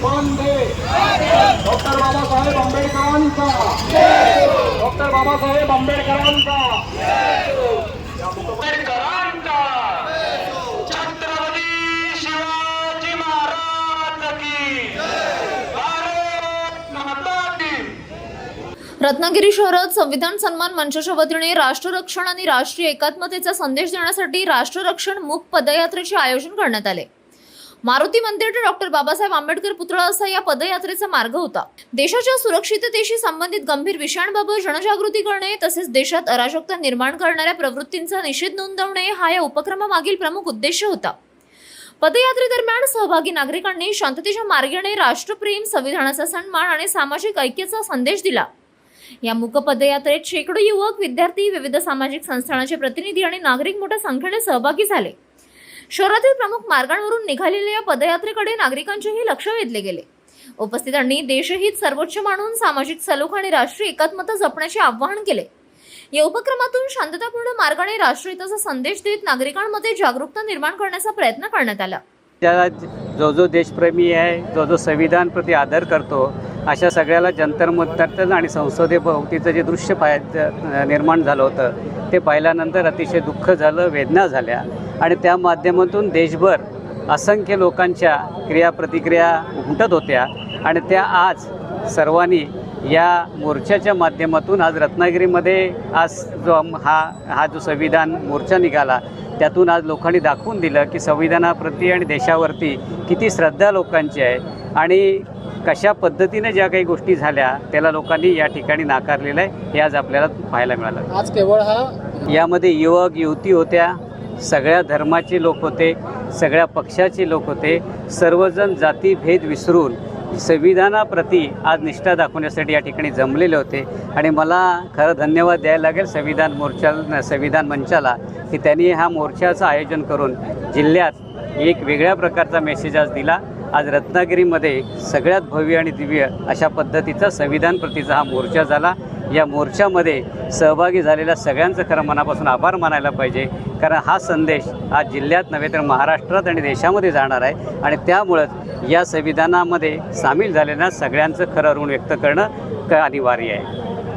Vande doctor Babasaheb आंबेडकरांचा doctor Babasaheb आंबेडकरांचा आंबेडकरांचा छत्रपती शिवाजी महाराज की भारत माता की। रत्नागिरी शहरात संविधान सन्मान मंचाच्या वतीने राष्ट्ररक्षण आणि राष्ट्रीय एकात्मतेचा संदेश देण्यासाठी राष्ट्ररक्षण मूक पदयात्रेचे आयोजन करण्यात आले। मारुती मंदिर ते डॉक्टर बाबासाहेब आंबेडकर पुतळा असा या पदयात्रेचा मार्ग होता। देशाच्या सुरक्षिततेशी संबंधित गंभीर विषयांबाबत जनजागृती करणे तसेच देशात अराजकता निर्माण करणाऱ्या प्रवृत्तींचा निषेध नोंदवणे हा या उपक्रमामागील प्रमुख उद्देश होता। पदयात्रेदरम्यान सहभागी नागरिकांनी शांततेच्या मार्गाने राष्ट्रप्रेम, संविधानाचा सन्मान आणि सामाजिक ऐक्याचा संदेश दिला। या मूक पदयात्रेत शेकडो युवक, विद्यार्थी, विविध सामाजिक संस्थांचे प्रतिनिधी आणि नागरिक मोठ्या संख्येने सहभागी झाले। शहरातील प्रमुख मार्गांवरून निघालेल्या या पदयात्रेकडे नागरिकांचेही लक्ष वेधले गेले। उपस्थितांनी देशहित सर्वोच्च मानून सामाजिक सलोखा आणि राष्ट्रीय एकात्मता जपण्याचे आवाहन केले। या उपक्रमातून शांततापूर्ण मार्गाने राष्ट्रहिताचा संदेश देत नागरिकांमध्ये जागरूकता निर्माण करण्याचा प्रयत्न करण्यात आला। जो देशप्रेमी आहे, जो संविधान प्रति आदर करतो, अशा सगळ्याला जंतर मंतर आणि संसदेभोवतीचं जे दृश्य निर्माण झालं होतं ते पाहिल्यानंतर अतिशय दुःख झालं, वेदना झाल्या आणि त्या माध्यमातून देशभर असंख्य लोकांच्या क्रियाप्रतिक्रिया उमटत होत्या आणि त्या आज सर्वांनी या मोर्चाच्या माध्यमातून आज रत्नागिरीमध्ये आज हा जो संविधान मोर्चा निघाला त्यातून आज लोकांनी दाखवून दिलं की संविधानाप्रती आणि देशावरती किती श्रद्धा लोकांची आहे आणि कशा पद्धतीने ज्या काही गोष्टी झाल्या त्याला लोकांनी या ठिकाणी नाकारलेलं आहे हे आज आपल्याला पाहायला मिळालं। आज केवळ यामध्ये युवक युवती होत्या, सगळ्या धर्माचे लोक होते, सगळ्या पक्षाचे लोक होते, सर्वजण जातीभेद विसरून संविधानाप्रती आज निष्ठा दाखवण्यासाठी या ठिकाणी जमलेले होते आणि मला खरं धन्यवाद द्यायला लागेल संविधान मंचाला की त्यांनी हा मोर्चाचं आयोजन करून जिल्ह्यात एक वेगळ्या प्रकारचा मेसेज आज दिला। आज रत्नागिरीमध्ये सगळ्यात भव्य आणि दिव्य अशा पद्धतीचा संविधान प्रतीचा हा मोर्चा झाला। या मोर्चामध्ये सहभागी झालेल्या सगळ्यांचं खरं मनापासून आभार मानायला पाहिजे, कारण हा संदेश आज जिल्ह्यात नव्हे तर महाराष्ट्रात आणि देशामध्ये जाणार आहे आणि त्यामुळंच या संविधानामध्ये सामील झालेल्या सगळ्यांचं खरं ऋण व्यक्त करणं अनिवार्य आहे।